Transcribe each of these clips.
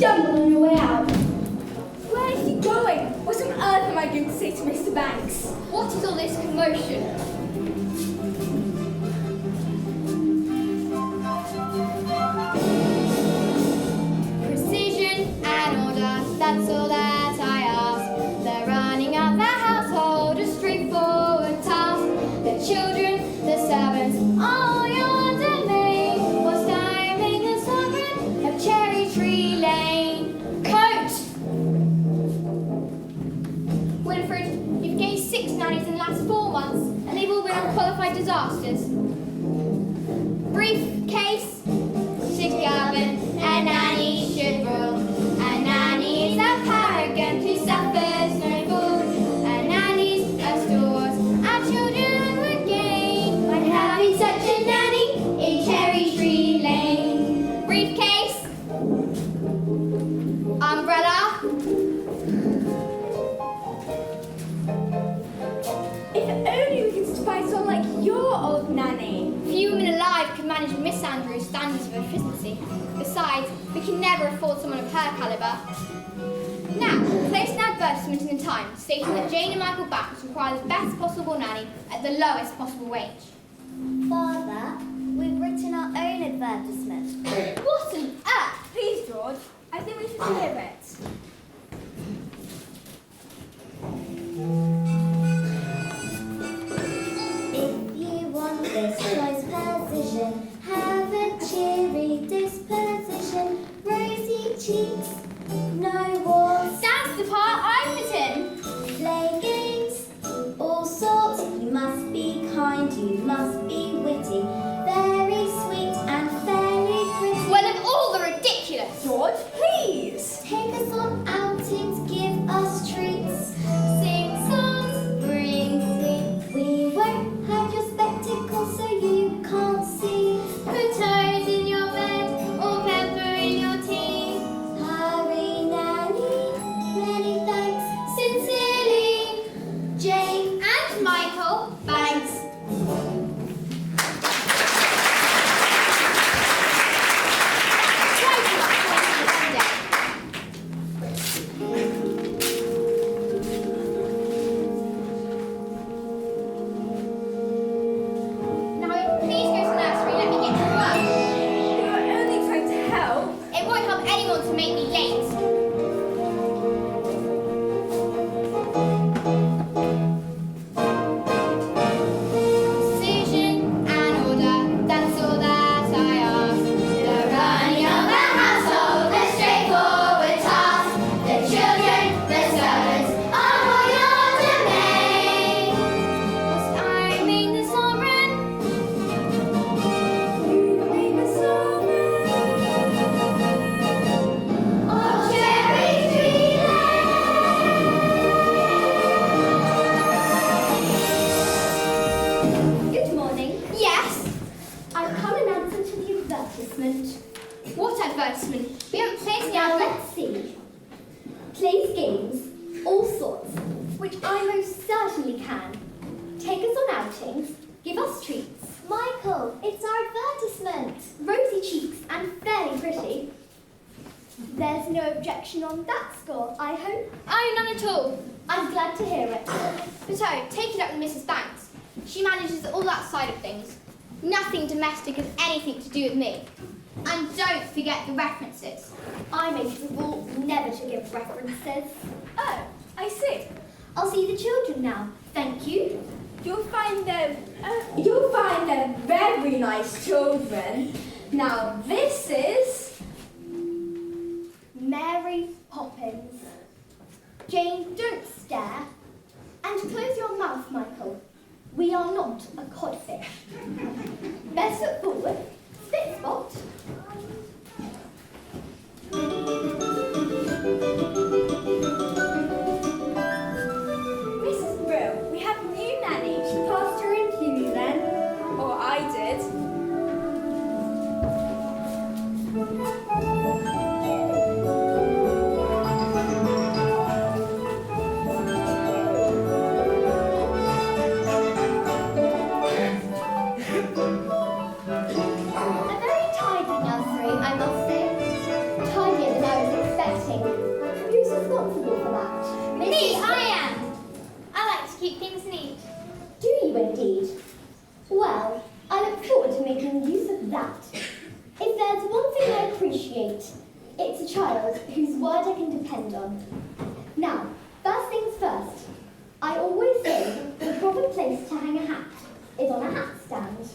stumble on your way out. Where is he going? What on earth am I going to say to Mr. Banks? What is all this commotion? Precision and order, that's all that I ask. The running of the household, a straightforward task. The children, the servants, all your domain. Was timing the sovereign of Cherry Tree Lane. Coat! Winifred, you've gained 6 nannies in the last 4 months, and they've all been unqualified disasters. Briefcase, Sir Gavin, a nanny should rule. A nanny is a paragon who suffers no fool. A nanny's a stores our children would gain by having such a nanny in Cherry Tree Lane. Briefcase, umbrella. If only we could find someone like your old nanny. Few women alive could manage Miss Andrews' standards of efficiency. Besides, we can never afford someone of her calibre. Now, place an advertisement in the Times stating that Jane and Michael Banks require the best possible nanny at the lowest possible wage. Father, we've written our own advertisement. What on earth? Please, George, I think we should hear it. If you want this choice position, have a cheery disposition, rosy cheeks, no walls, That's the part I fit in. play games, all sorts. You must be kind, you must be witty, very sweet and fairly pretty. Well, of all the ridiculous. George, please. Take us on outings, give us treats, sing songs, bring sweet. We won't have your spectacles so you can't see. Put toes in your bed or pepper in your tea. Hurry, Nanny, many thanks. Sincerely, Jane and Michael Banks. Twice as much for one day. Now, please go to the nursery. Let me get to work. You are only trying to help. It won't help anyone to make me late. Precision and order, that's all that I ask. The running of the household, a straightforward task. The children, the servants, all your domain. Was I made the sovereign? You made the sovereign. Oh, Cherry Tree Good morning. Yes. I've come in answer to the advertisement. What advertisement? We haven't placed the Now advert. let's see. Plays games, all sorts, which I most certainly can. Take us on outings, give us treats. Michael, it's our advertisement. Rosy cheeks and fairly pretty. There's no objection on that score, I hope. Oh, none at all. I'm glad to hear it. But oh, take it up with Mrs. Banks. She manages all that side of things. Nothing domestic has anything to do with me. And don't forget the references. I make it a rule never to give references. Oh, I see. I'll see the children now. Thank you. You'll find them very nice children. Now this is Mary Poppins. Jane, don't stare. And close your mouth, Michael. We are not a codfish. Best foot forward. Spit spot. Mrs. Brill. We have a new nanny. She passed her interview then, or I did. A very tidy nursery, I must say. Tidier than I was gate. It's a child whose word I can depend on. Now, first things first. I always say the proper place to hang a hat is on a hat stand.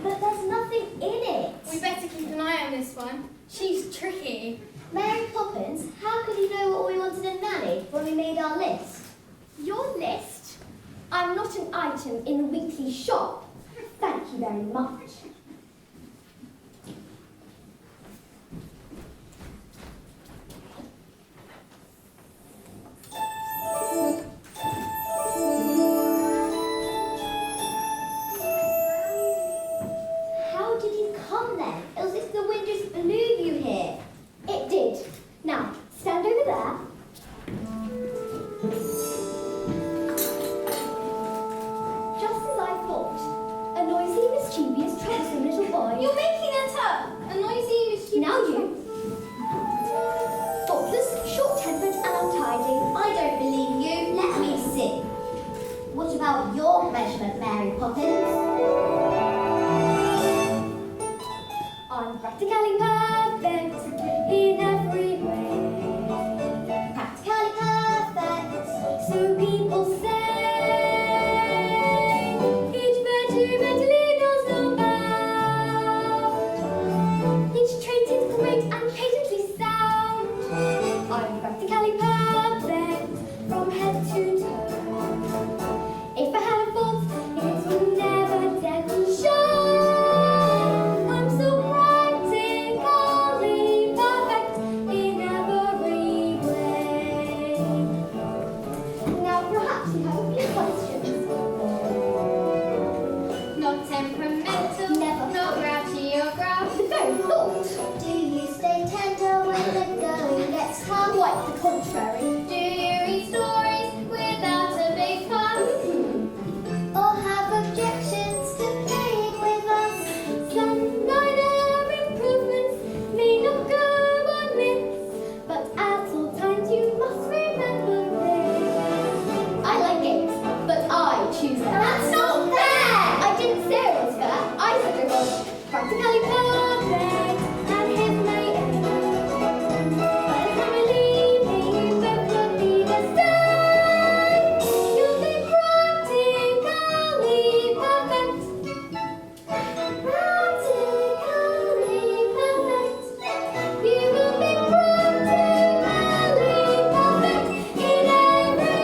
But there's nothing in it. We better keep an eye on this one. She's tricky. Mary Poppins, how could he know what we wanted in Nanny when we made our list? Your list? I'm not an item in the weekly shop. Thank you very much. How did you come then? Else if the wind just blew you here. It did. Now, stand over there. Just as I thought, a noisy, mischievous, troublesome little boy. You're making that up. A noisy, mischievous. Now you. Thoughtless, short-tempered, and untidy. I don't believe you. Let me see. What about your measurement, Mary Poppins? I'm practically perfect in every way. Practically perfect. So people say, each virtue mentally knows no bound. Each trait is great and patently sound. I'm practically perfect from head to toe. If I had a fault, it would never dare to show. I'm so practically perfect in every way. Now perhaps you have a few questions. Not temperamental. Never. Not grouchy or gruff. The very thought. Do you stay tender when the going gets tough? Quite the contrary. Do you read stories without a big fuss? Or have objections to playing with us? Some minor improvements may not go amiss, but at all times you must remember this. I like games, but I choose them. That's not fair! I didn't say it was fair. I said it was practically perfect and his may end. By the time I leave, you both will be the same. You'll be practically perfect. Practically perfect. You will be practically perfect in every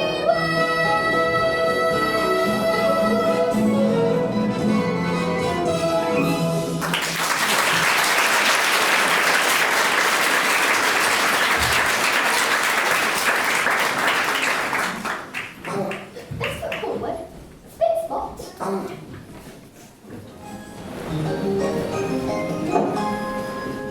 Let's look forward. Spit spot.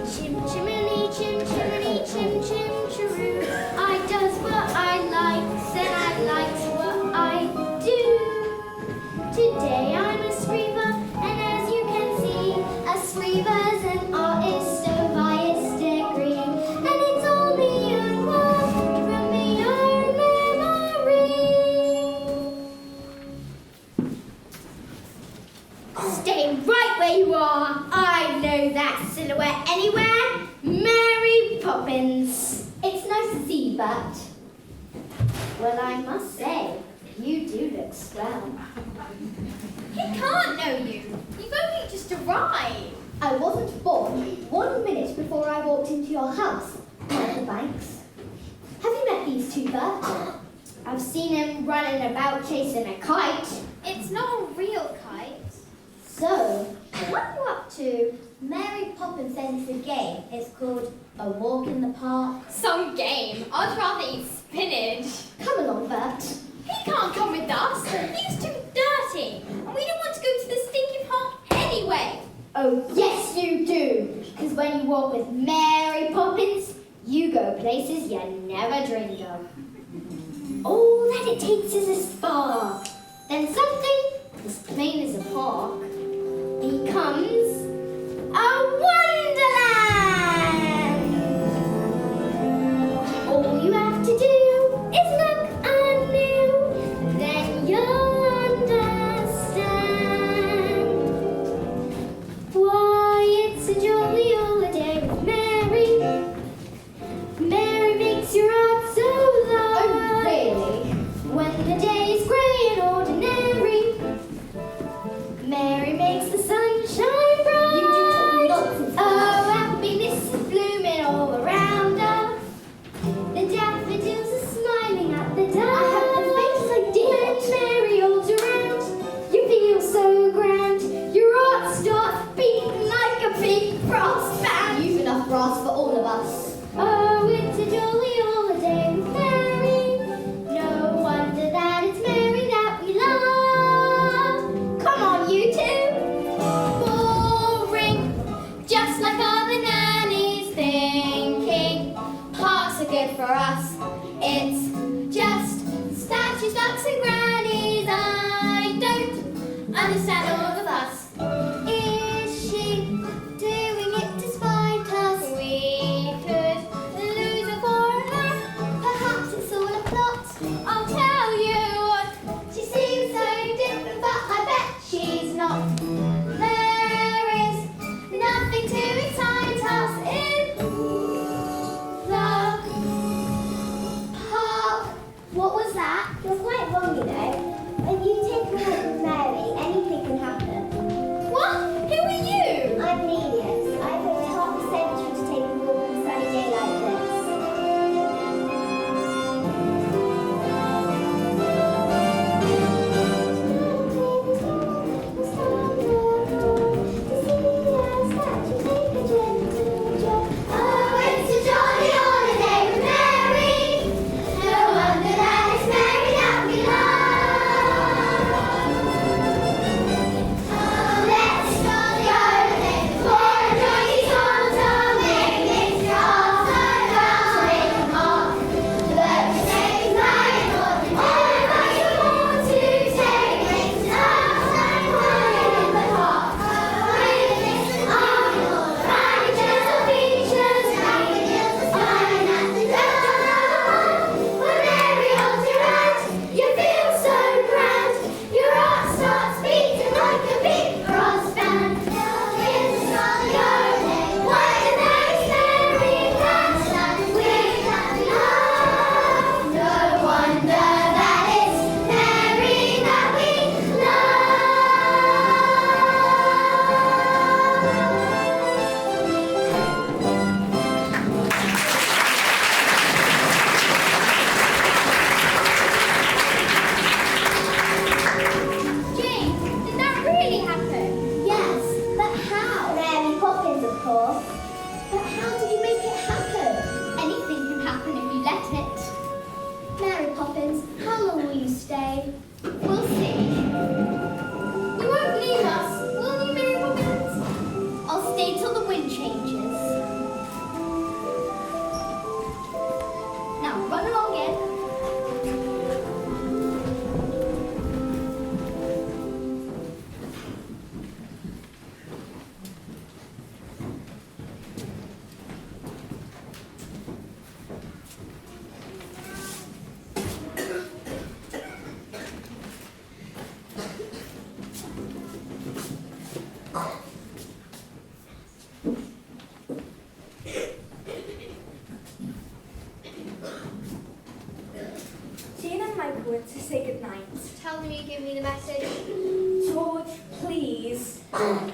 Chim chimney, chim chimney, chim chim chiroo. I does what I likes and I likes what I do. Today I'm a screever, and as you can see, a screever's an artist of highest degree. And it's all me and one from me own memory. Stay right where you are. I know that silhouette anywhere. Mary Poppins. It's nice to see you, Bert. Well, I must say, you do look swell. He can't know you. You've only just arrived. I wasn't born 1 minute before I walked into your house, Michael Banks. Have you met these two, Bert? I've seen him running about chasing a kite. It's not a real kite. So, what are you up to? Mary Poppins says it's a game. It's called A Walk in the Park. Some game. I'd rather eat spinach. Come along, Bert. He can't come with us. He's too dirty. And we don't want to go to the stinking park anyway. Oh, yes, you do. Because when you walk with Mary Poppins, you go places you never dreamed of. All that it takes is a spark. Then something as plain as a park becomes a wonderland. understand all the fuss. Is she doing it to spite us? We could lose her for a laugh. Perhaps it's all a plot. I'll tell you what, She seems so different, but I bet she's not. there is nothing to excite us in love. Park. What was that? You're quite wrong, you know. If you take a ride with Mary, anything can happen. What? Who are you? I'm Nelius. I've waited half a century to take a walk on a sunny day like this. Oh, it's a jolly holiday with Mary. No wonder that it's Mary that we love. Oh, let's jolly holiday for a joyous autumn. Make this your awesome round to make them all. Look, take night or whatever you want to take. It's love like wine in the heart. With this army all around gentle features, like the hills are smiling at the dawn. When Mary holds your hand, you feel so grand. Your heart starts beating like a big brass band. It's a jolly holiday, wonder that it's Mary that's that we love. No wonder that it's Mary that we love. Jane, did that really happen? Yes, but how? Mary Poppins, of course. But how did you make it happen? Anything can happen if you let it. Mary Poppins, how long will you stay? We'll see. You won't leave us, will you, Mary Poppins? I'll stay till the wind changes. Now run along in. Jane and Michael went to say goodnight. Tell them you give me the message. George, please. Oh,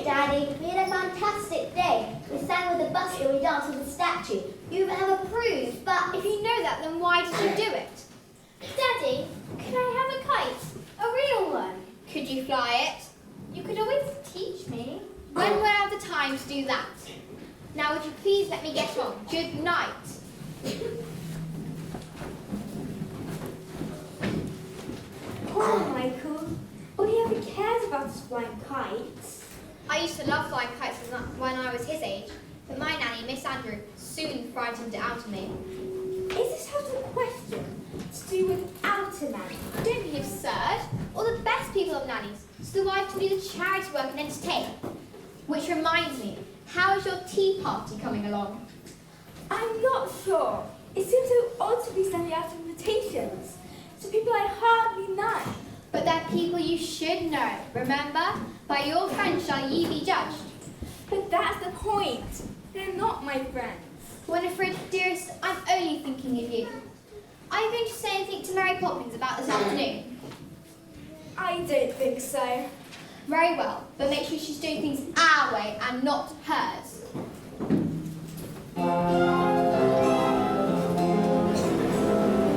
Daddy, we had a fantastic day. We sang with the busker, we danced with the statue. You have approved, but If you know that, then why did you do it? Daddy, could I have a kite? A real one? Could you fly it? You could always teach me. When will I have the time to do that? Now would you please let me get on? Good night. Poor Michael. All he ever cares about is flying kites. I used to love flying kites when I was his age, but my nanny, Miss Andrew, soon frightened it out of me. Is this out of the question? To do without a nanny? Don't be absurd. All the best people have nannies, so the wife can do the charity work and entertain. Which reminds me, how is your tea party coming along? I'm not sure. It seems so odd to be sending out invitations to people I hardly know. But they're people you should know. Remember, by your friends shall ye be judged. But that's the point. They're not my friends. Winifred, dearest, I'm only thinking of you. Are you going to say anything to Mary Poppins about this afternoon? I don't think so. Very well, but make sure she's doing things our way and not hers.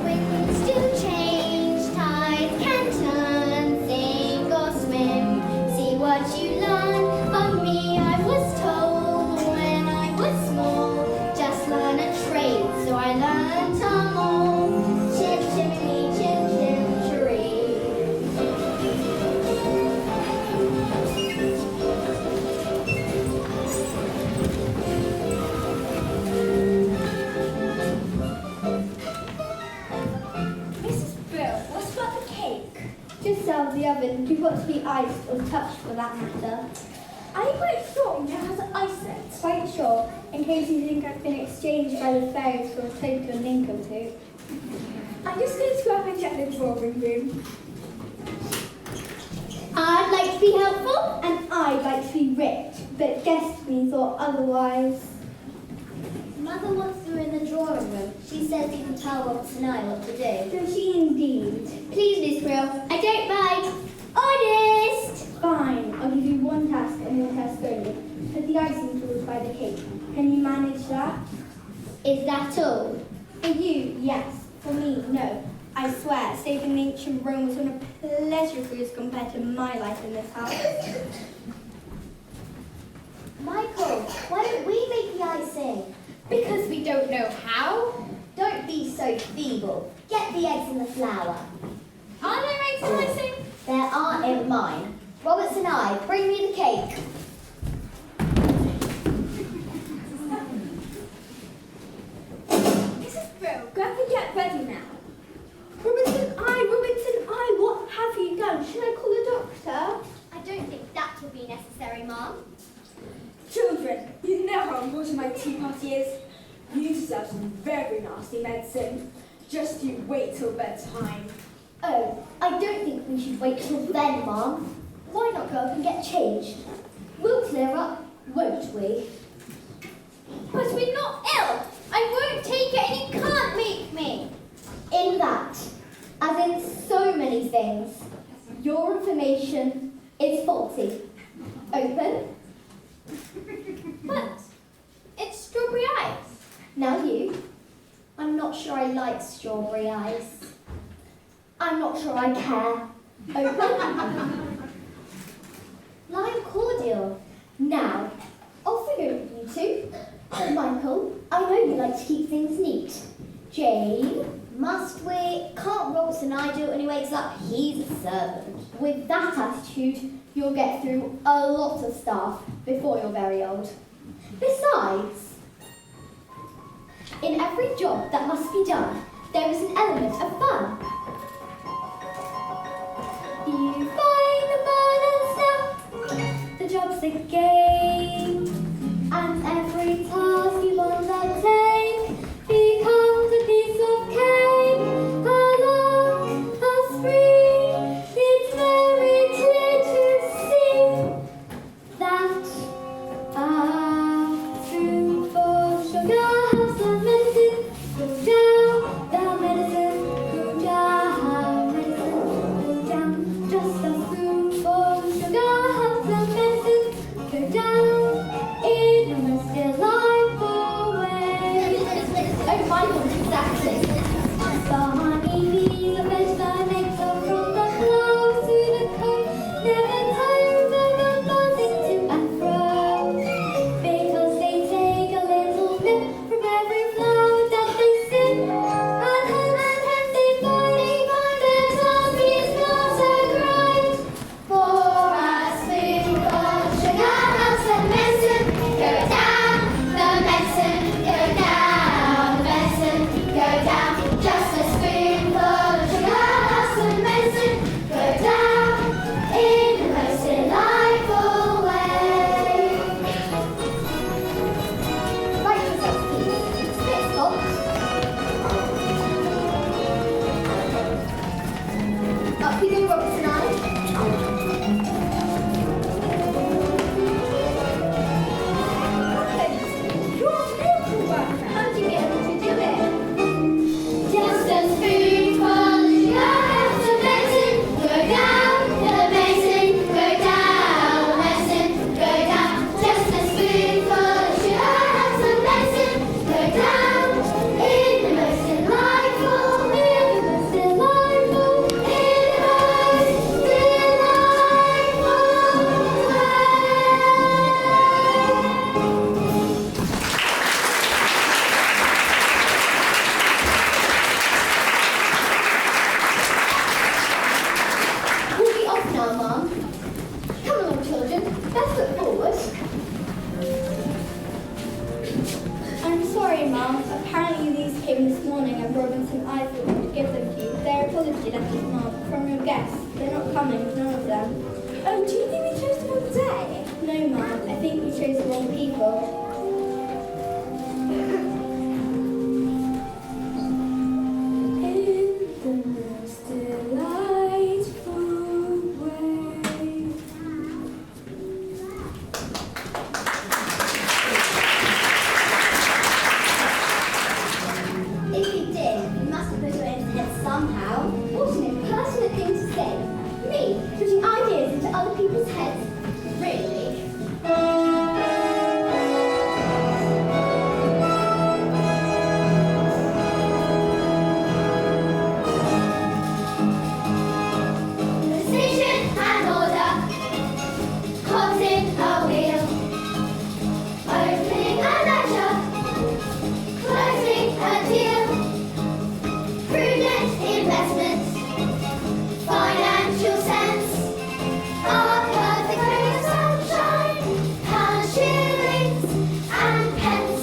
winds do change, tides can turn, sink or swim. See what you learn. From me, I was told when I was small, just learn a trade. So I learned them all. Chim chimney, chim chim cheree. Just out of the oven. Do want to be iced or touched for that matter. Are you quite sure you know how to ice it? Quite sure, in case you think I've been exchanged by the fairies for a total nincompoop. I'm just going to go up and check the drawing room. I'd like to be helpful and I'd like to be rich, but Destiny thought otherwise. Mother wants her in the drawing room. She says you can tell Roberts and I what to do. Does she indeed? Please, Miss Brill, I don't mind. Honest! Fine, I'll give you one task and one task only. Put the icing tools by the cake. Can you manage that? Is that all? For you, yes. For me, no. I swear, saving ancient Rome was one of pleasure cruise compared to my life in this house. Michael, why don't we make the icing? Because we don't know how. Don't be so feeble. Get the eggs and the flour. Are there eggs in icing? There are in mine. Roberts and I, bring me the cake. Mrs. Brill, go up and get ready now. Robinson, what have you done? Should I call the doctor? I don't think that will be necessary, Mum. Children, you know how important my tea party is. You deserve some very nasty medicine. Just you wait till bedtime. Oh, I don't think we should wait till then, Mum. Why not go up and get changed? We'll clear up, won't we? But we're not ill. I won't take it and you can't make me. In that, as in so many things, your information is faulty. Open. But it's strawberry ice. Now you. I'm not sure I like strawberry ice. I'm not sure I care. Open. Lime cordial. Now, off we go, you two. Michael, I know you like to keep things neat. Jane, Must we? Can't Roberts and I do it when he wakes up? He's a servant. with that attitude, you'll get through a lot of stuff before you're very old. Besides, in every job that must be done, there is an element of fun. You find the fun and stuff, the job's a game, and every task you undertake becomes a piece of cake. A lark, a spree, it's very clear to see that a spoonful sugar helps the medicine go down, the medicine go down, medicine go down. Just a spoonful of sugar helps the medicine go down in a most delightful way. Oh, Michael, exactly. The honeybees, the fish, the nectar from the flowers to the comb, never tire of buzzing to and fro, because they take a little nip from every flower that they sip, and hence they find their task is not a grind. For a spoonful of sugar helps the medicine go down, the medicine go down, the medicine go down. Just a spoonful of sugar helps the medicine go down in the most delightful way. Right yourself, please. Spit salt. Up we go, Roberts and I. Poppins, you're a miracle worker. How do you get them to do it? Just a spoonful of sugar helps the medicine go down, the medicine go down, the medicine go down. Just a spoonful of sugar helps the medicine go down in the most delightful, in the most delightful, in the most delightful way. We'll be off now, Mum. Come along, children. Best foot forward. I'm sorry, Mum. Apparently these came this morning and Robinson I thought would give them to you. Their apology letters, Mum, from your guess. They're not coming, none of them. Oh, do you think we chose the wrong day? No, Mum. I think we chose the wrong people. In the most delightful way. If you did, you must have put your own head somehow. What an impertinent thing to say. Me, putting ideas into other people's heads. Really? Precision and order, cogs in a wheel, opening a ledger, closing a deal, prudent investments, financial sense, our perfect ray of sunshine, pounds, shillings, and pence.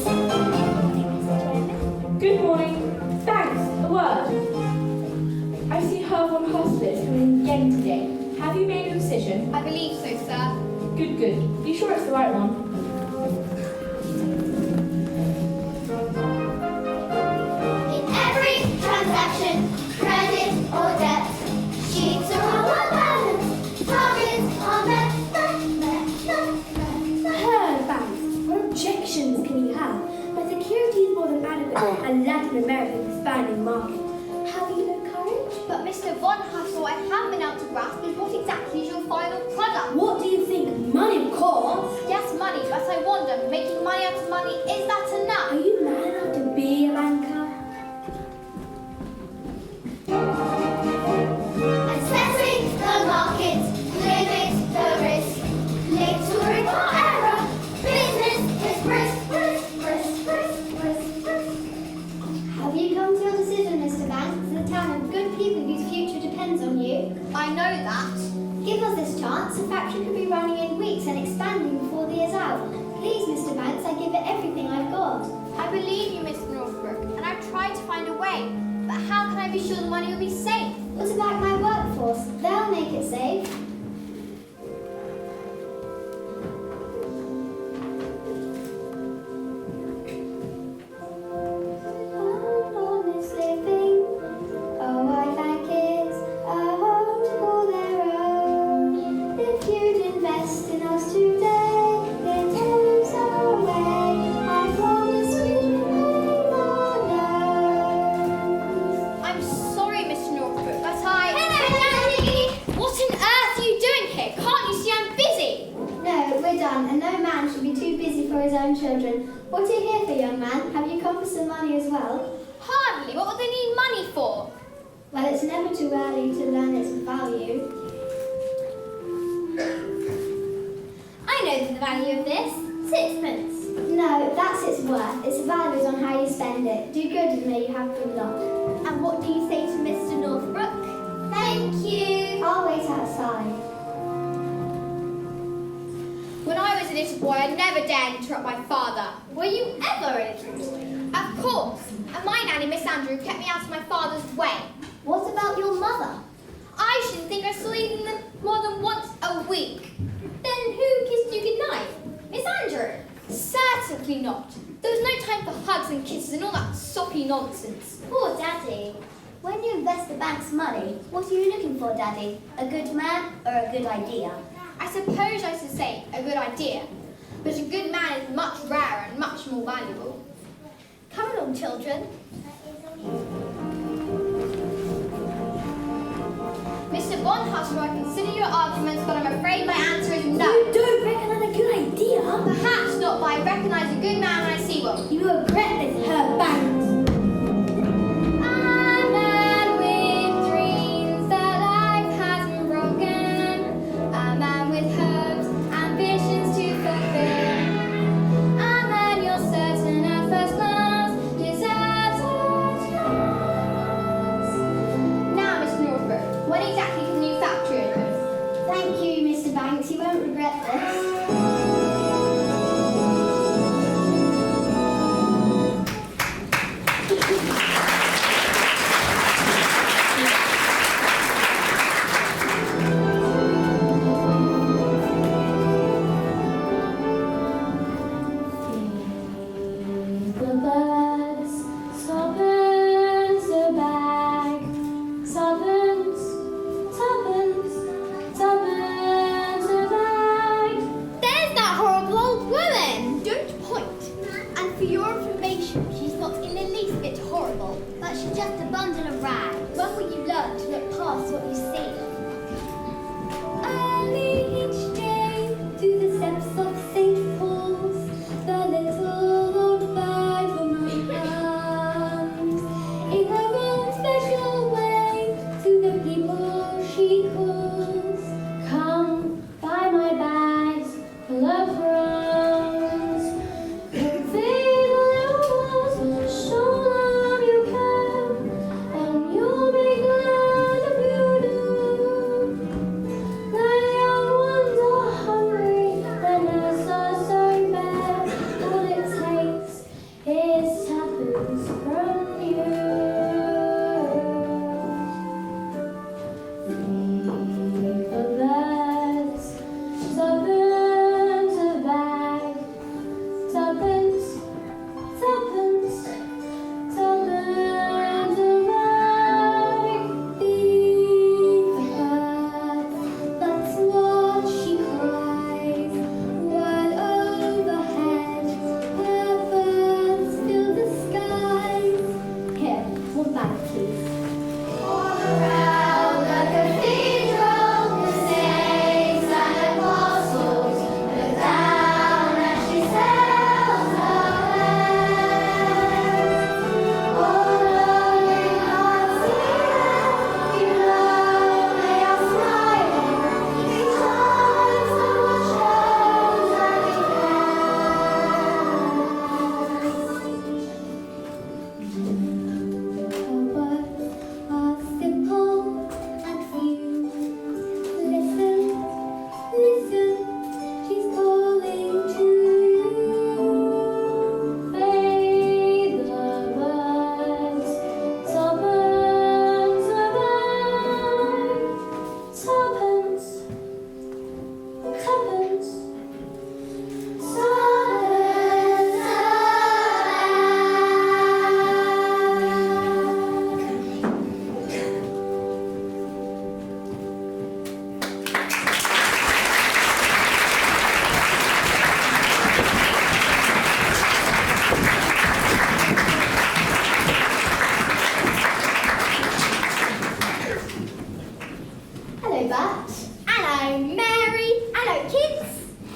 Good morning. Thanks. A word. I see Herb on hospital is coming again today. Have you made a decision? I believe so, sir. Good, good. You sure it's the right one? In every transaction, credit or debt, sheets are on one balance, targets are met. Herb Banks, what objections can you have? My security is more than adequate, and Latin America is expanding market. Have you no courage? But Mr. Von Hustle, I haven't been able to grasp is what exactly is your final product? What do you think? Money, of course. Yes, money, but I wonder, making money out of money, is that enough? Are you man enough to be a banker? Assessing the market, limit the risk, little for error, business is brisk. Have you come to your decision, Mr. Banks? It's a town of good people whose future depends on you. I know that. Give us this chance. The factory could be running in weeks and expanding before the year's out. Please, Mr. Banks, I give it everything I've got. I believe you, Mr. Northbrook, and I've tried to find a way. But how can I be sure the money will be safe? What about my workforce? They'll make it safe. Honest living, oh, I thank it's a home to call their own. If you'd invest in us today, it takes away. I promise we'd remain unknown. I'm sorry, Mr. Northbrook, but I... Hello, Daddy! What on earth are you doing here? Can't you see I'm busy? No, we're done, and no man should be too busy for his own children. What are you here for, young man? Have you come for some money as well? Hardly. What would they need money for? Well, it's never too early to learn its value. I know the value of this. 6pence. No, that's its worth. Its value is on how you spend it. Do good and may you have good luck. And what do you say to Mr. Northbrook? Thank you. I'll wait outside. When I was a little boy, I never dared interrupt my father. Were you ever a little boy? Of course. And my nanny, Miss Andrew, kept me out of my father's way. What about your mother? I shouldn't think I saw even them more than once a week. Then who kissed you goodnight? Miss Andrew? Certainly not. There was no time for hugs and kisses and all that soppy nonsense. Poor Daddy. When you invest the bank's money, what are you looking for, Daddy? A good man or a good idea? I suppose I should say a good idea, but a good man is much rarer and much more valuable. Come along, children. Mr. Bonhusser, I consider your arguments, but I'm afraid my answer is no. You don't reckon that's a good idea? Perhaps not, but I recognise a good man when I see one. You regret this, Herb Banks. A man with dreams that life hasn't broken. A man with hopes, ambitions to fulfill. A man you're certain at first glance deserves a chance. Now, Mr. Northbrook, when exactly can the new factory open? Thank you, Mr. Banks. You won't regret this. learn to look past what you see. Early each day, to the steps of St. Paul's, the little old Virgin comes. In her own special way, to the people she calls. Come, buy my bags full of crumbs. Convey the little ones, show them you care, and you'll be glad if you do. The young ones are hungry, the nurse are so bare. All it takes is taboos from you. Feed the birds, tuppence a bag, tuppence, tuppence, tuppence a bag. Feed the birds, that's what she cries, while overhead her birds fill the skies. Here, one bag, please. Walk around the cathedral, the saints and apostles look down as she sails ahead. Although you can't see them, you know they are smiling each time someone shows her words are simple and few. Listen, listen, she's calling to you. Fade the birds, tuppence a bag, tuppence, tuppence, tuppence a bag. Hello, Bert. Hello, Mary. Hello, kids.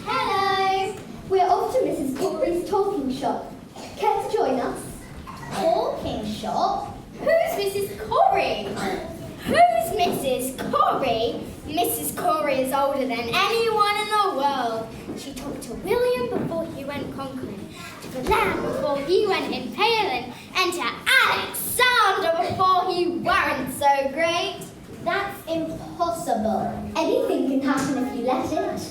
Hello. We're off to Mrs. Corey's talking shop. Care to join us? Talking shop? Who's Mrs. Corey? Who's Mrs. Corey? Mrs. Corey is older than anyone in the world. She talked to William before he went conquering, to the Lamb before he went impaling, and to Alexander before he weren't so great. That's impossible. Anything can happen if you let it.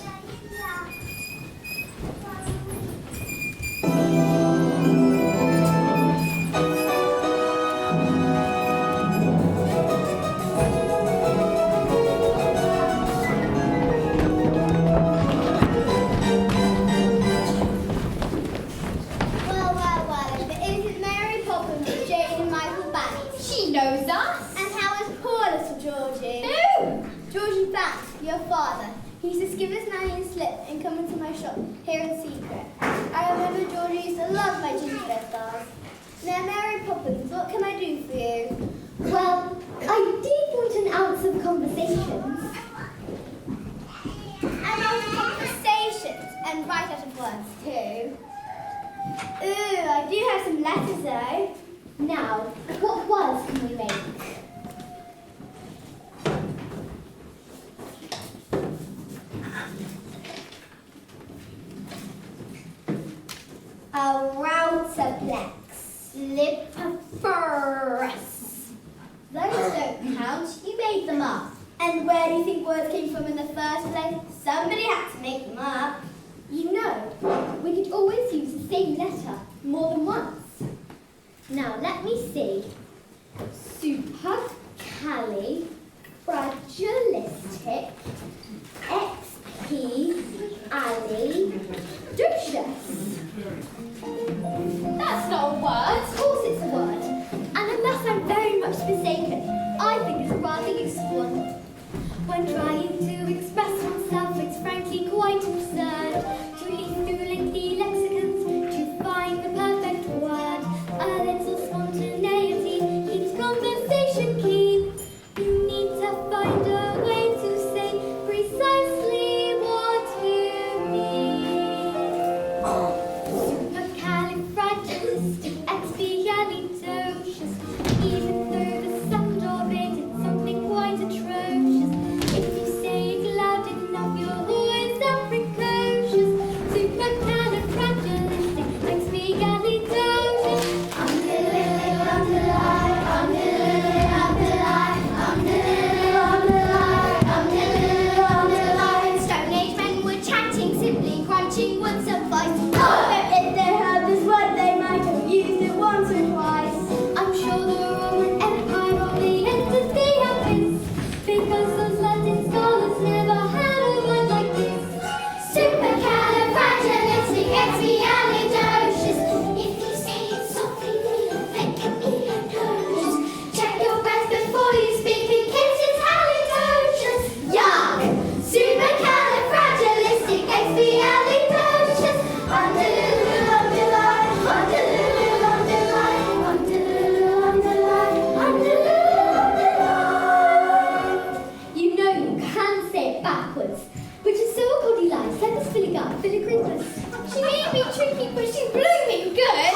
Well, if it isn't Mary Poppins with Jane and Michael Banks. She knows us. And how is poor little Georgie? Who? Georgie Banks, your father. He used to give his nanny a slip and come into my shop, here in secret. I remember Georgie used to love my gingerbread stars. Now, Mary Poppins, what can I do for you? Well, I did want an ounce of conversations. And also conversations, and write out of words too. Ooh, I do have some letters though. Now, what words can we make? Routerplex. Lipiferous. Those don't count. You made them up. And where do you think words came from in the first place? Somebody had to make them up. You know, we could always use the same letter more than once. Now, let me see. Supercalifragilistic, expialidocious. That's not a word. Of course it's a word. And unless I'm very much mistaken, I think it's a rather useful one. When trying to express oneself, it's frankly quite absurd to leaf through lengthy lexicons to find the perfect word. A little spontaneity keeps conversation keep. You but she's blooming good.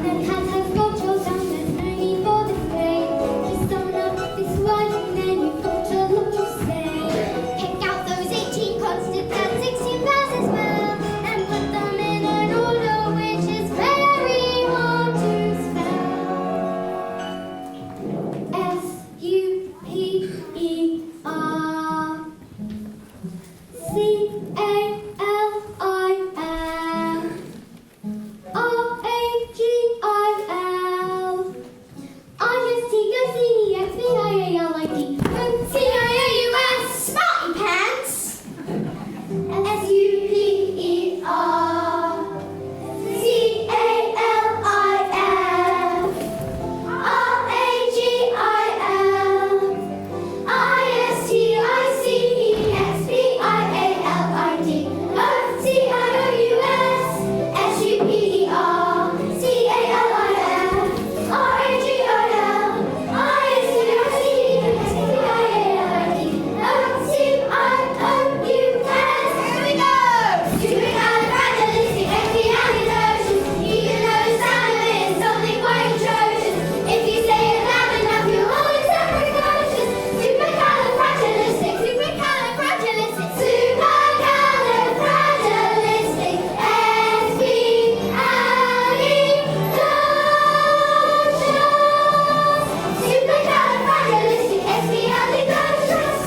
The cat has got your numbers, no need for the play. Just summon up this word and then you've got a lot to say. Pick out those 18 consonants and 16 vowels as well, and put them in an order which is very hard to spell. S-U-P-E-R C-A-L-I-L R-I-S-T-O-C-E-X-B-I-A-L-I-D C-I-O-U-S, smarty pants. S-U-P-E-R C-A-L-I-L R-A-G-I-L I-S-T-I-C-E-X-B-I-A-L-I-D O-C-I-O-U-S S-U-P-E-R C-A-L-I-L R-A-G-I-L I-S-T-I-C-E-X-B-I-A-L-I-D O-C-I-O-U-S. Here we go. Supercalifragilisticexpialidocious. You can know the sound of it is something quite atrocious. If you say it loud enough, you'll always sound precocious. Supercalifragilistic. Supercalifragilistic. Supercalifragilistic. Expialidocious. Supercalifragilistic. Expialidocious.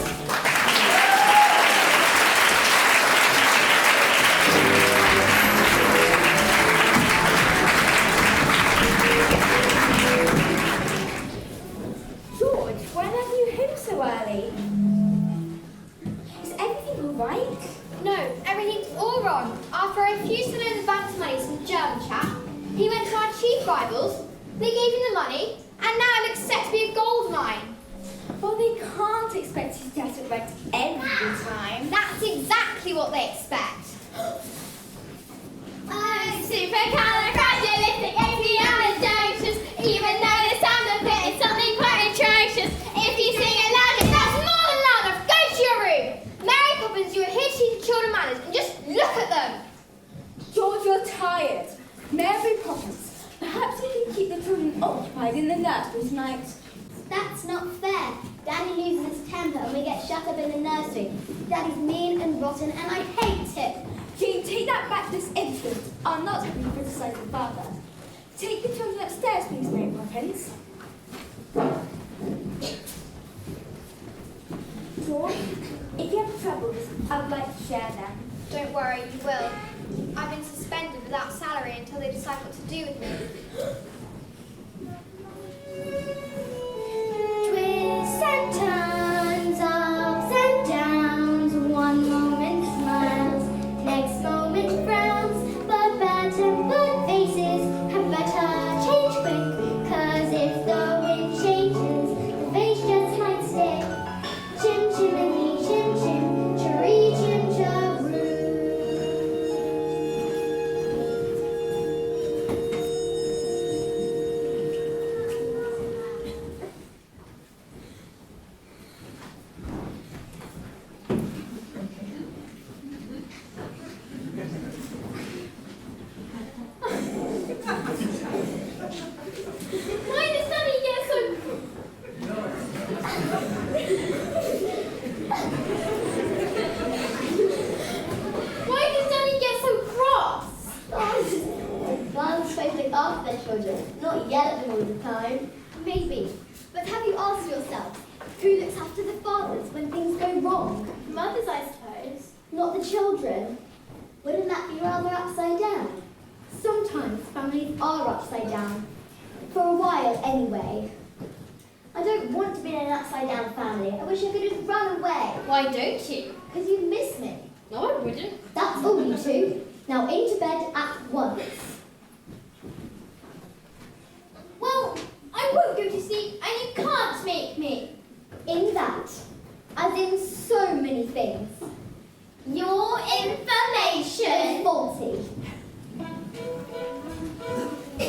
George, why have you home so early? Is everything all right? No, everything's all wrong. After I refused to loan the bank's money to some German chap, he went to our chief rivals, they gave him the money, and now it looks set to be a gold mine. Well, they can't expect you to get it right every time. That's exactly what they expect. Supercalifragilisticexpialidocious. Even though the sound of it is something quite atrocious. If you sing it loud enough, that's more than loud enough. Go to your room. Mary Poppins, you are here to teach children manners, and just look at them. George, you're tired. Mary Poppins, perhaps you can keep the children occupied in the nursery tonight. That's not fair. Daddy loses his temper and we get shut up in the nursery. Daddy's mean and rotten and I hate it. Can you take that back this instant? I'm not going to criticize your father. Take the children upstairs, please, Mary Poppins. George, if you have troubles, I would like to share them. Don't worry, you will. I've been suspended without salary until they decide what to do with me. Twists and turns, ups and downs. One moment smiles, next moment frowns. But bad-tempered faces had better change quick. 'Cause if the wind changes, the face just might stick. Chim chimney, chim chim, chiree chim charoo. Why does Daddy get so... Why does Daddy get so cross? Moms supposed to look after their children, not yell at them all the time. Maybe. But have you asked yourself, who looks after the fathers when things go wrong? Mothers, I suppose. Not the children. Wouldn't that be rather upside down? Sometimes families are upside down. For a while, anyway. I don't want to be in an upside down family. I wish I could just run away. Why don't you? Because you miss me. No, I wouldn't. That's all, you two. Now into bed at once. Well, I won't go to sleep, and you can't make me. In that, as in so many things, Your information. is faulty. Play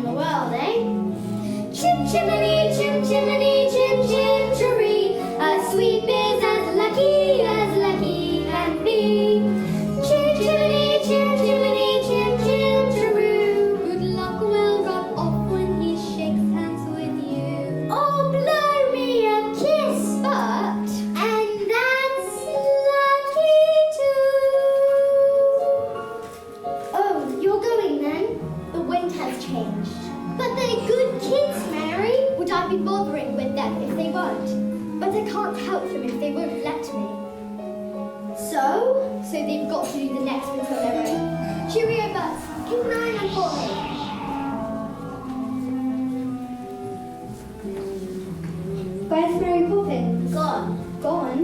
the world, eh? Chim chimney, chim chimney, a sweep is as lucky can be. Chim chimney, chim-chiroo. Good luck will rub off when he shakes hands with you. Oh, blow me a kiss, but and that's lucky too. Oh, you're going then? The wind has changed. But they're good kids, Mary. Would I be bothering with them if they weren't? But I can't help them if they won't let me. So they've got to do the next bit on their own. Cheerio, Buzz. Keep an eye on for me. Where's Mary Poppins? Gone. Gone?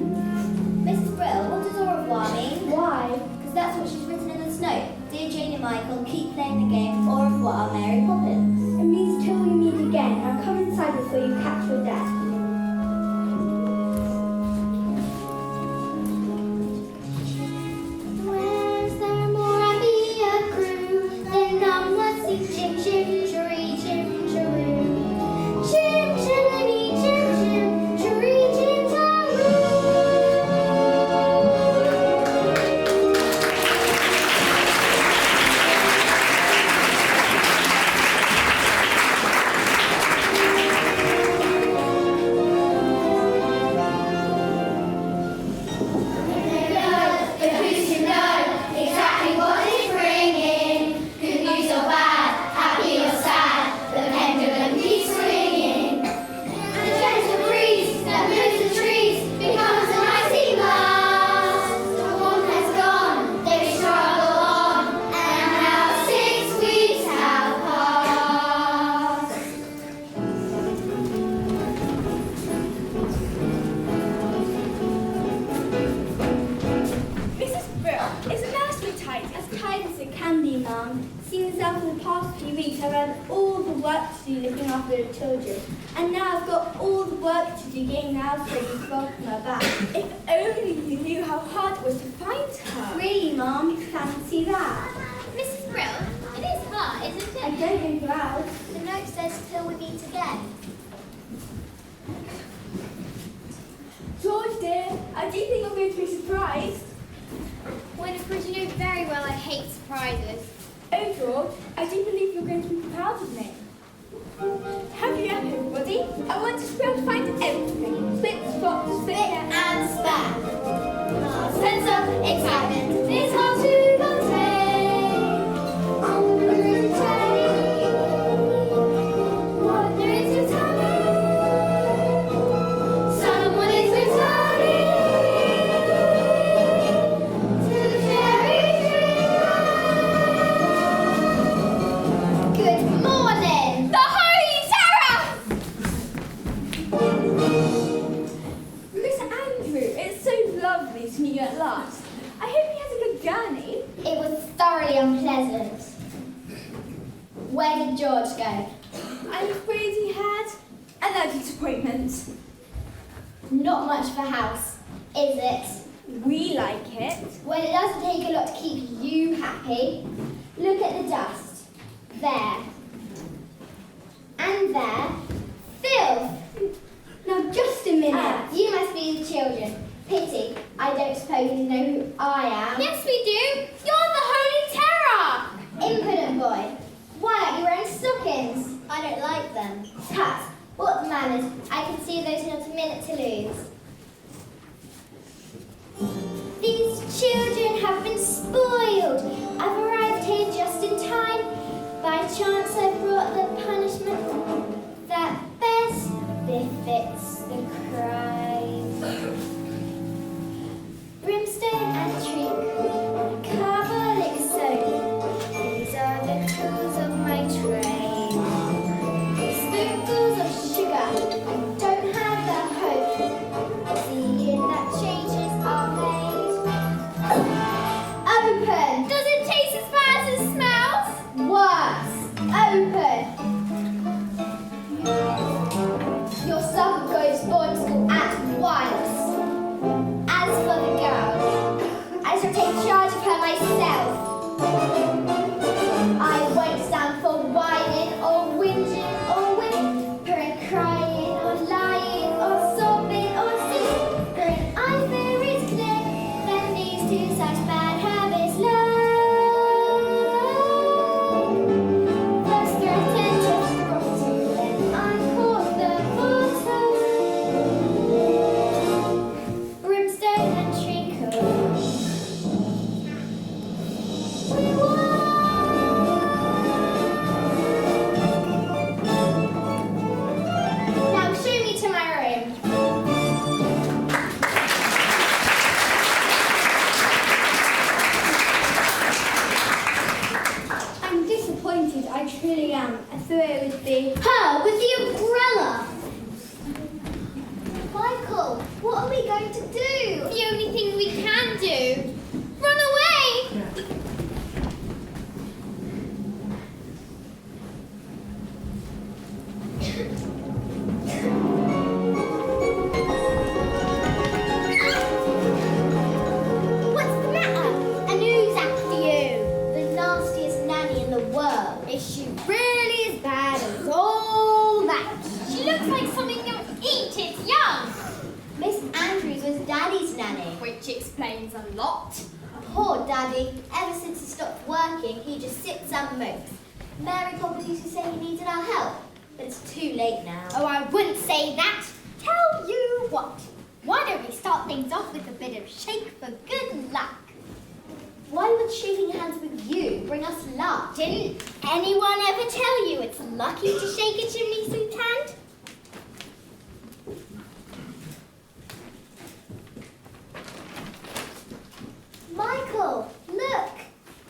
Mrs. Brill, what does au revoir mean? Why? Because that's what she's written in this note. Dear Jane and Michael, keep playing the game. Au revoir, Mary Poppins. It means till we meet again. Now come inside before you catch your death. Where's there more happier crew than none must see chim chim chiree chim chiroo. Chim chimney chim chiree chim chiroo. Mrs. Brill, is the nursery tight? As tight as it can be, Mum. Seems as for the past few weeks I've had all the work to do looking after the children. And now I've got all the work to do getting the house ready to welcome her back. If only you knew how hard it was to find her. Really, Mum? Fancy that. Mrs. Brill, it is hard, isn't I it? don't think you're out. The note says till we meet again. George dear, I do think I'm going to be surprised. Well, of course, you know very well I hate surprises. Oh George, I do believe you're going to be proud of me. Hurry up everybody, I want to be able to find everything. Spit, spot, spit, And span. Our sense of excitement is hard to contain. Wonder is returning. Wonder is returning. Someone is returning to the fairy dreamland. Good morning. The Holy Terror! Miss Andrew, it's so lovely to meet you at last. I hope you had a good journey. It was thoroughly unpleasant. Where did George go? I'm afraid he had another disappointment. Not much for house, is it? We like it. Well, it doesn't take a lot to keep you happy. Look at the dust. There. And there. Filth. Now, just a minute. You must be the children. Pity. I don't suppose you know who I am. Yes, we do. You're the Holy Terror! Impudent boy. Why aren't you wearing stockings? I don't like them. Tut. What manners. I can see there's not a minute to lose. These children have been spoiled. I've arrived here just in time. By chance I brought the punishment that best befits the crime. Brimstone and shriek, carbolic soap. These are the tools of my trade. Spoonfuls of sugar, don't have the hope. Seeing that changes are made. Open! Does it taste as bad as it smells? Worse! Open! Your son goes board school whinging or whimpering, crying or lying or sobbing or simpering. I fear it's clear that these two such bad habits learn. First threatened to throttle, then I caught the bottle. Brimstone and treacle. We won. Now show me to my room. I'm disappointed, I truly am. I thought it would be... Her with the umbrella. Michael, what are we going to do? The only thing we can do. Run away! What's the matter? And who's after you? The nastiest nanny in the world. Is she really as bad as all that? She looks like something that would eat its young. Miss Andrews was Daddy's nanny. Which explains a lot. Poor Daddy. Ever since he stopped working, he just sits and mopes. Mary Poppins used to say he needed our help, but it's too late now. Oh, I wouldn't say that. Tell you what. Why don't we start things off with a bit of shake for good luck? Why would shaking hands with you bring us luck? Didn't anyone ever tell you it's lucky to shake a chimney sweep's hand? Michael, look!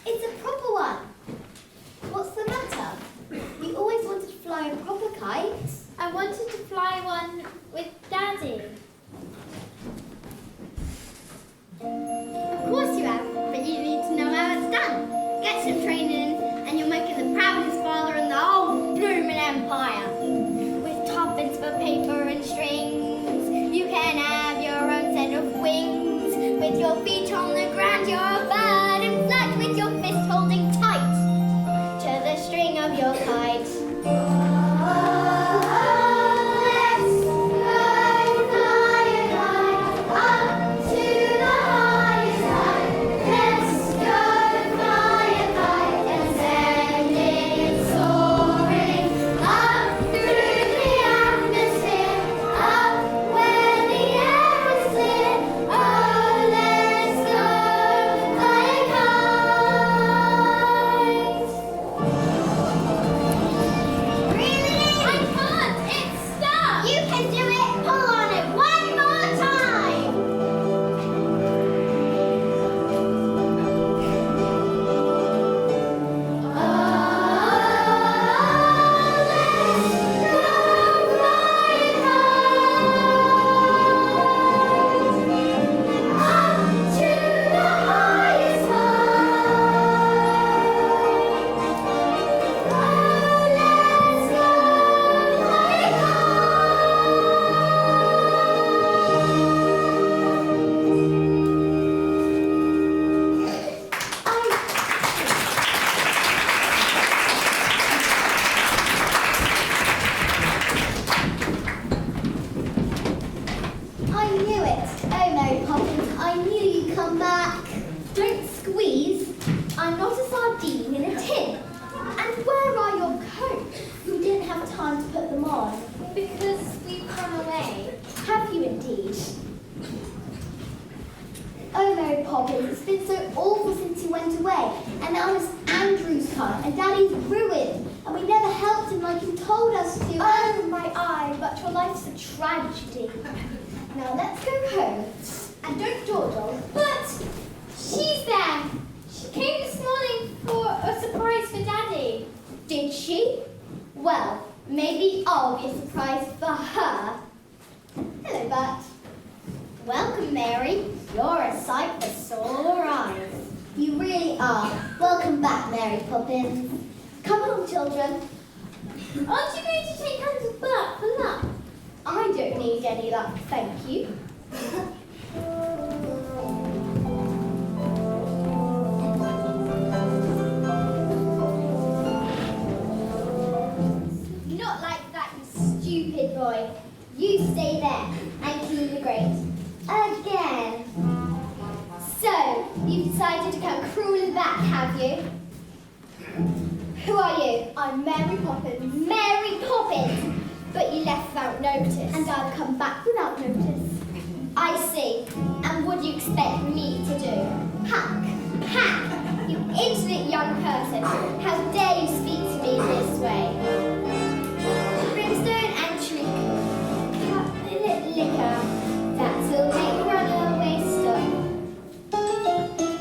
It's a proper one. What's the matter? You always wanted to fly a proper kite. I wanted to fly one with Daddy. Of course you have, but you need to know how it's done. Get some training and you'll make it the proudest father in the whole blooming empire. With tuppence for paper and strings, you can have your own set of wings. With your feet on the ground, you're a bird and flat with your fist holding tight to the string of your kite. Poppins. It's been so awful since he went away. And now Miss Andrews come, and Daddy's ruined. And we never helped him like he told us to. Oh, my eye, but your life's a tragedy. Now let's go home. And don't dawdle. But she's there. She came this morning for a surprise for Daddy. Did she? Well, maybe I'll be a surprise for her. Hello, Bert. Welcome, Mary. You're a sight for sore eyes. You really are. Welcome back, Mary Poppins. Come on, children. Aren't you going to take hands with Bert for luck? I don't need any luck, thank you. You stay there and clean the grate. Again. So, you've decided to come crawling back, have you? Who are you? I'm Mary Poppins. Mary Poppins! But you left without notice. And I've come back without notice. I see. And what do you expect me to do? Hack! Hack! You insolent young person. How dare you speak to me this way? Brimstone and shriek. Liquor. That'll make runaway stop.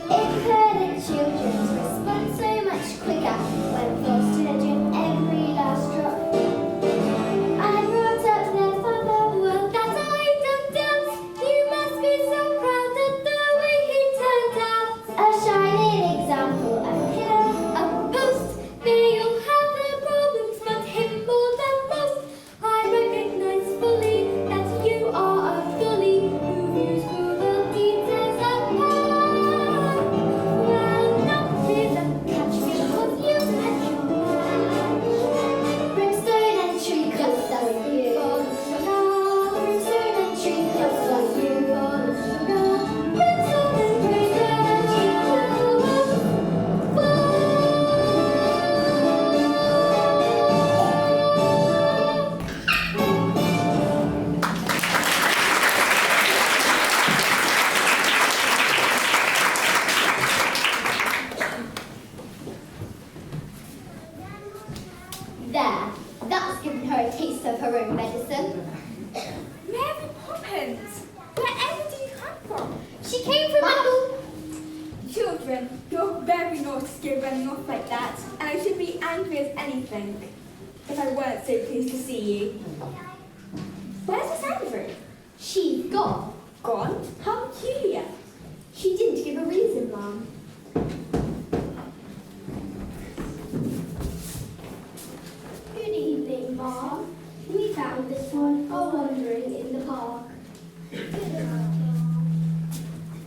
Impertinent children respond so much quicker when forced to drink every last drop. I brought up their father, well, that's how he turned out. You must be so proud of the way he turned out. A shining example, a pillar, a post. They all have their problems, but him more than most. I recognize fully that you are a bully who views cruel deeds as a part. Well, not with a catch me, 'cause you had your match. Brimstone and tree, 'cause that's you. Brimstone and tree, 'cause that's you. Brimstone and tree, 'cause There, that's given her a taste of her own medicine. Mary Poppins! Wherever did you come from? She came from Michael. Children, you're very naughty to go running off like that, and I should be angry as anything if I weren't so pleased to see you. Where's Miss Andrew? She's gone. Gone? How peculiar. She didn't give a reason, Mum. Good evening, Mom. We found this one while wandering in the park.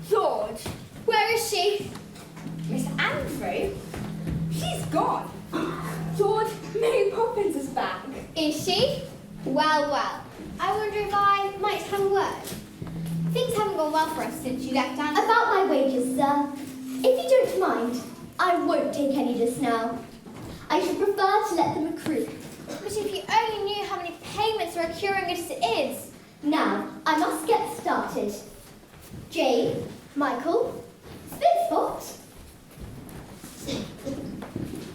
George, Where is she? Miss Andrew? She's gone. George, Mary Poppins is back. Is she? Well, well. I wonder if I might have a word. Things haven't gone well for us since you left Anne. About my wages, sir. If you don't mind, I won't take any just now. I should prefer to let them accrue. But if you only knew how many payments are accruing as it is. Now, I must get started. Jane, Michael, Spitspot.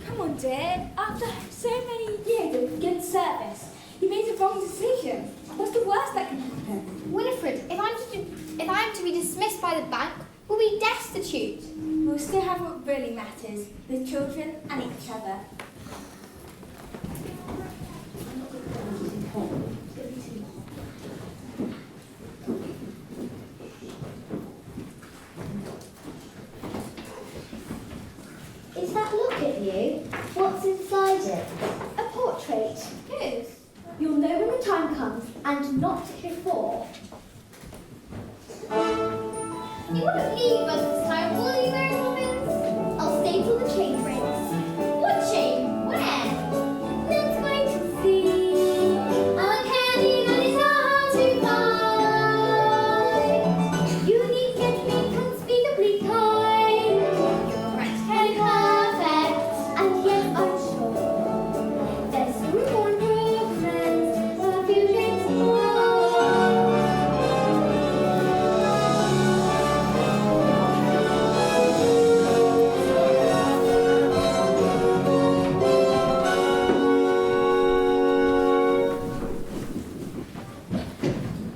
Come on, dear. After so many years of good service, you made the wrong decision. What's the worst that can happen? Winifred, if I'm to be dismissed by the bank, we'll be destitute. We'll still have what really matters, the children and each other. Is that look at you? What's inside it? A portrait. Whose? You'll know when the time comes, and not before. You won't leave us this time, will you, Mary Poppins? I'll stay till the chain breaks. What chain? Where? Let's wait and see. A candy that is hard to find. You need get me unspeakably kind. You're right and perfect, and yet I'm sure there's room for improvement, a few drinks more.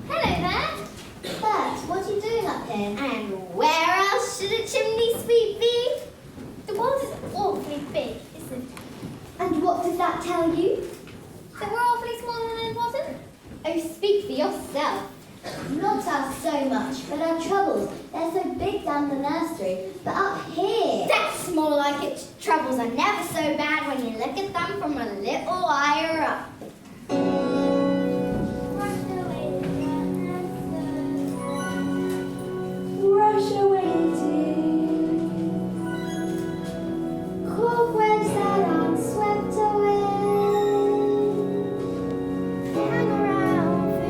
Hello there. Bert, what are you doing up here? And where else should a chimney sweep be? The world is awfully big, isn't it? And what does that tell you? That we're awfully small and unimportant? Oh, speak for yourself. Not us so much, but our troubles. They're so big down the nursery, but up here... That's more like it. Troubles are never so bad when you look at them from a little higher up. Rush away, dear. Cobwebs that aren't swept away. Hang around for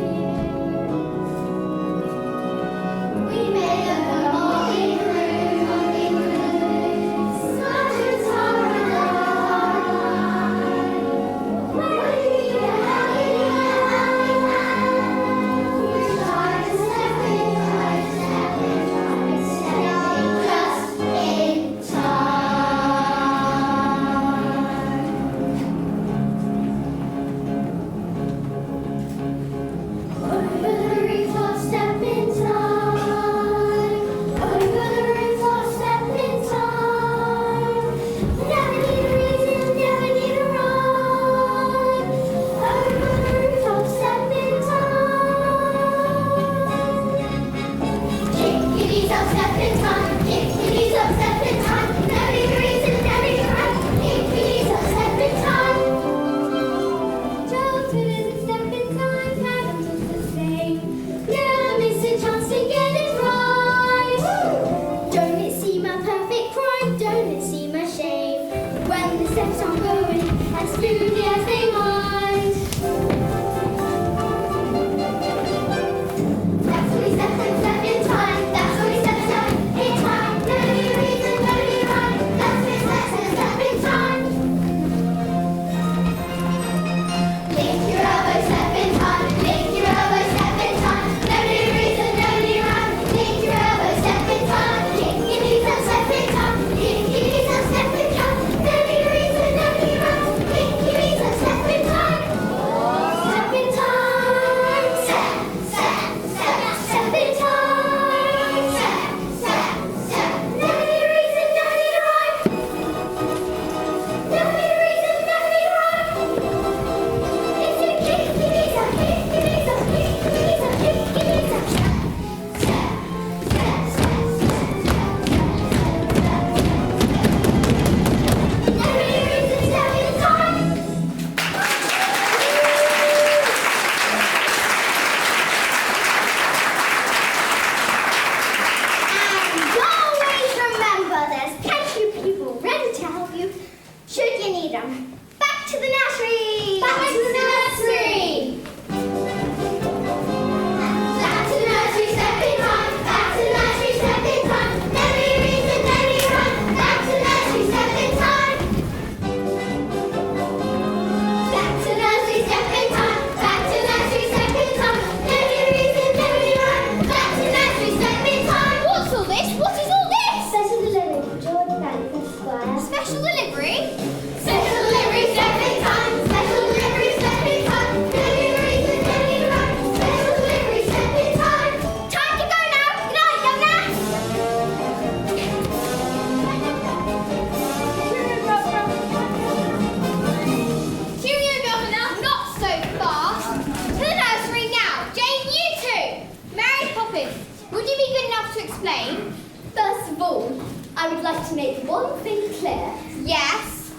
I would like to make one thing clear. Yes.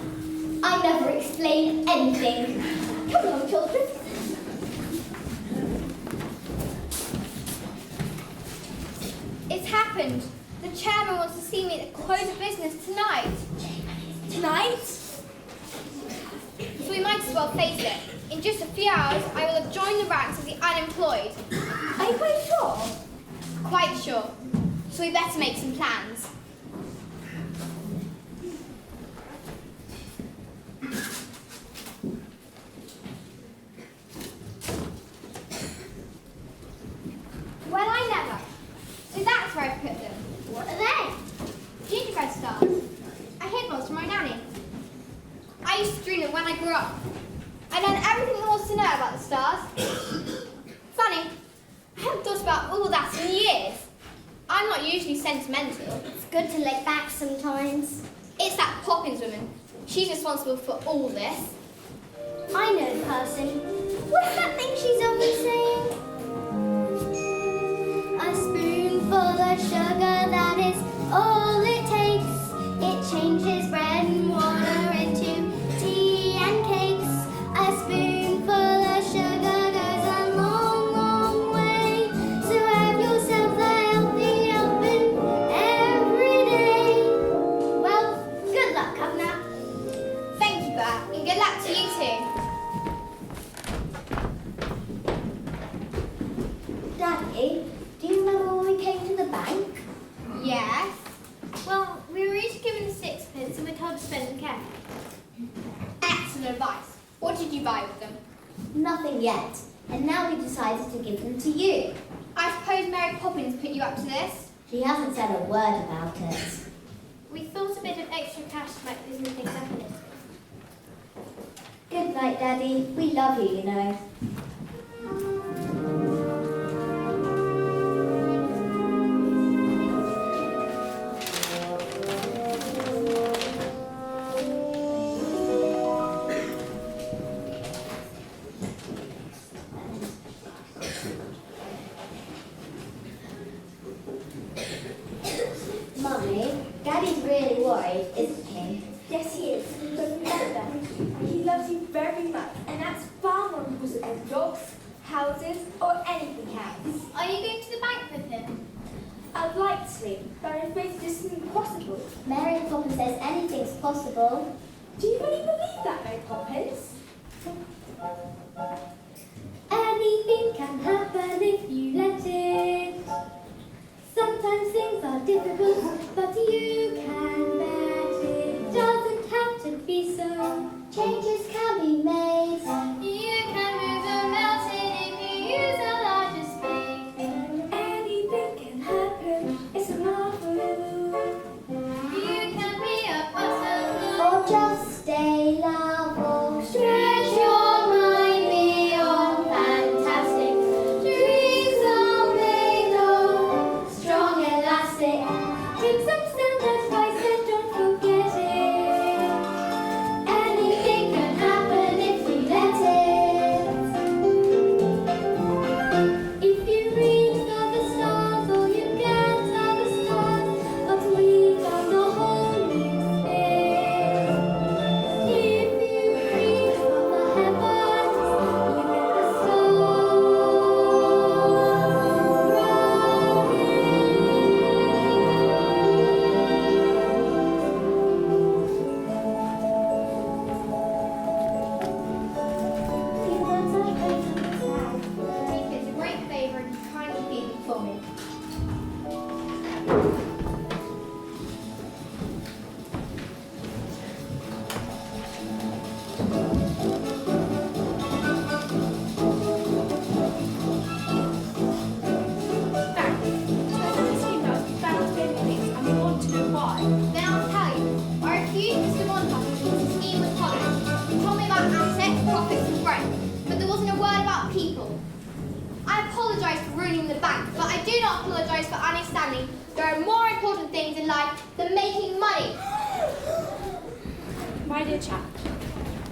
I never explain anything. Come along, children. It's happened. The chairman wants to see me at the close of business tonight. Tonight? So we might as well face it. In just a few hours, I will have joined the ranks of the unemployed. Are you quite sure? Quite sure. So we better make some plans. Well, I never. So that's where I put them. What are they? Gingerbread stars. I hid most from my nanny. I used to dream them when I grew up. I learned everything there was to know about the stars. Funny, I haven't thought about all that in years. I'm not usually sentimental. It's good to look back sometimes. It's that Poppins woman. She's responsible for all this. I know the person. What's that thing she's always saying? A spoonful of sugar, that is all it takes. It changes bread and water into tea and cakes. A spoonful of sugar goes a long, long way. So have yourself a healthy helping every day. Well, good luck, Governor. Thank you, Bert, and good luck to you too. Daddy, do you remember when we came to the bank? Yes. Well, we were each given sixpence and we're told to spend them carefully. Excellent advice. What did you buy with them? Nothing yet. And now we decided to give them to you. I suppose Mary Poppins put you up to this? She hasn't said a word about it. We thought a bit of extra cash might loosen things up a little. Good night, Daddy. We love you, you know. Mummy, Daddy's really worried, isn't he? Yes, he is. But remember, he loves you very much, and that's far more important than jobs, houses, or anything else. Are you going to the bank with him? I'd like to, but I'm afraid it just isn't possible. Mary Poppins says anything's possible. Do you really believe that, Mary Poppins? Anything can happen if you let it. Sometimes things are difficult, but you can bet it doesn't have to be so. Changes can be made. You can move a mountain if you use a larger space. Anything can happen. It's a marvel. You can be a butterfly. Or just stay level. Stretch your mind beyond fantastic. Dreams are made of strong elastic. Take some standard advice and don't forget it. Anything can happen if you let it. If you reach for the stars, all you get are the stars. But we found a whole new space. If you reach for the heavens, you get the stars. Take it as a great favour and you kindly gave it for me. Then I'll tell you. I refused Mr. Montague because his scheme was hollow. He told me about assets, profits and growth, but there wasn't a word about people. I apologise for ruining the bank, but I do not apologise for understanding there are more important things in life than making money. My dear chap,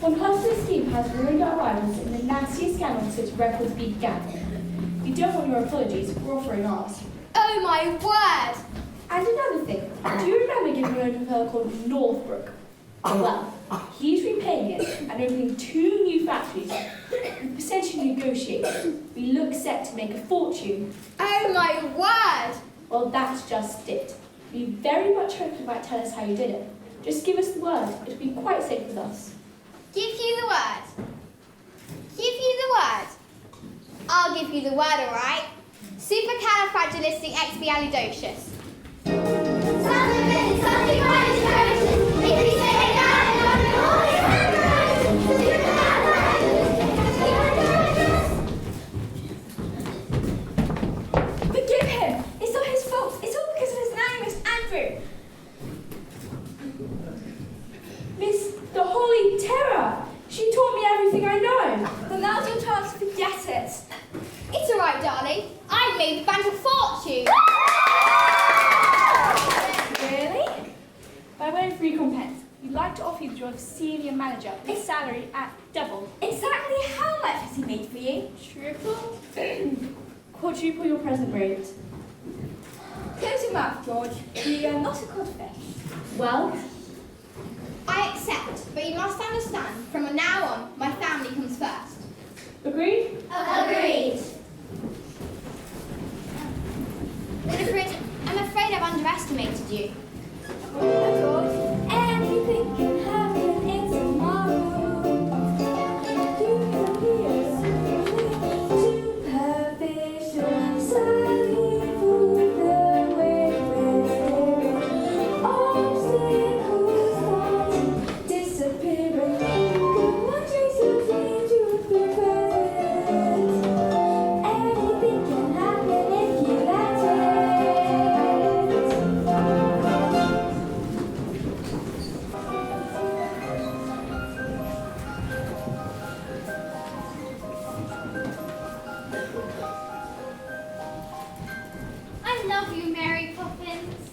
one hustler's scheme has ruined our rivals in the nastiest scandal since records began. If you don't want your apologies, we're offering ours. Oh my word! And another thing, do you remember giving a loan to a fellow called Northbrook? Well, he's repaying it and opening 2 new factories. With the percentage negotiated, we look set to make a fortune. Oh my word! Well, that's just it. We very much hope you might tell us how you did it. Just give us the word. It'll be quite safe with us. Give you the word. Give you the word. I'll give you the word, alright? Supercalifragilisticexpialidocious. Forgive him! It's not his fault. It's all because of his nanny, Miss Andrew. Miss, the Holy Terror! She taught me everything I know. Well, now's your chance to forget it. It's alright, darling. I've made the bank a fortune. Really? By way of recompense, we'd like to offer you the job of senior manager with a salary at double. Exactly how much has he made for you? Triple? Quadruple your present rate. Close your mouth, George. You are not a codfish. Well, I accept, but you must understand, from now on, my family comes first. agreed? Agreed. Winifred, I'm afraid I've underestimated you. George, everything can happen in tomorrow. Superficial, suddenly for the way we're obstacles start disappearing. But one trace of danger to be present. Anything can happen if you let it. I love you, Mary Poppins.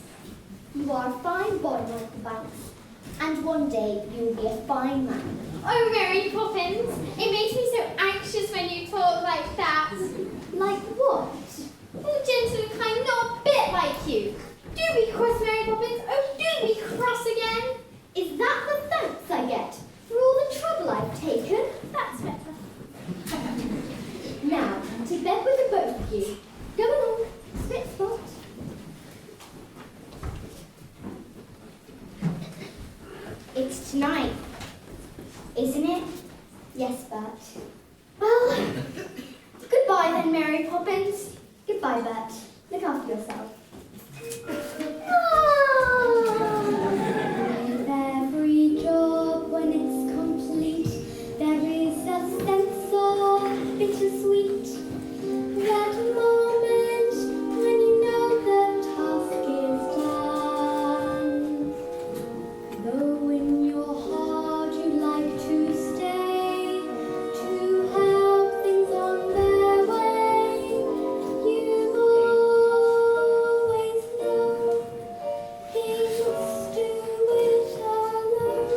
You are a fine boy, Michael Banks. And one day you will be a fine man. Oh, Mary Poppins, it makes me so anxious when you talk like that. Like what? Oh, gentle and kind, not a bit like you. Do be cross, Mary Poppins. Oh, do be cross again. Is that the thanks I get for all the trouble I've taken? That's better. Now, to bed with the both of you. Go along, spit spot. It's tonight, isn't it? Yes, Bert. Well, goodbye then, Mary Poppins. Goodbye, Bert. Look after yourself. With every job, when it's complete, there is a sense of bittersweet. That moment when you know the task is done. Though in your heart you'd like to stay, to help things on their way, you always know things do it alone.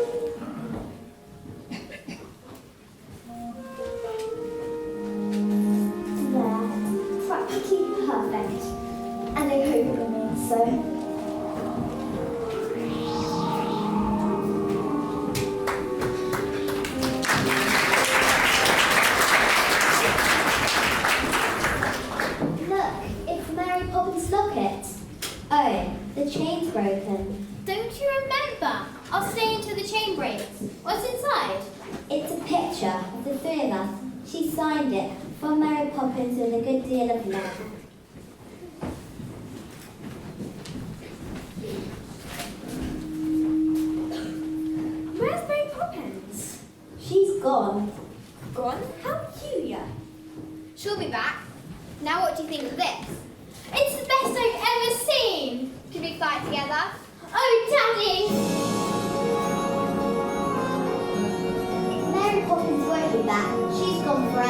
There, practically perfect, and I hope it remains so. Look, it's Mary Poppins' locket. Oh, the chain's broken. Don't you remember? I'll stay until the chain breaks. What's inside? It's a picture of the 3 of us. She signed it for Mary Poppins with a good deal of love. Where's Mary Poppins? She's gone. Gone? How peculiar. She'll be back. Now what do you think of this? It's the best I've ever seen. Could we fly together? Oh, Daddy! Mary Poppins won't be back. She's gone forever.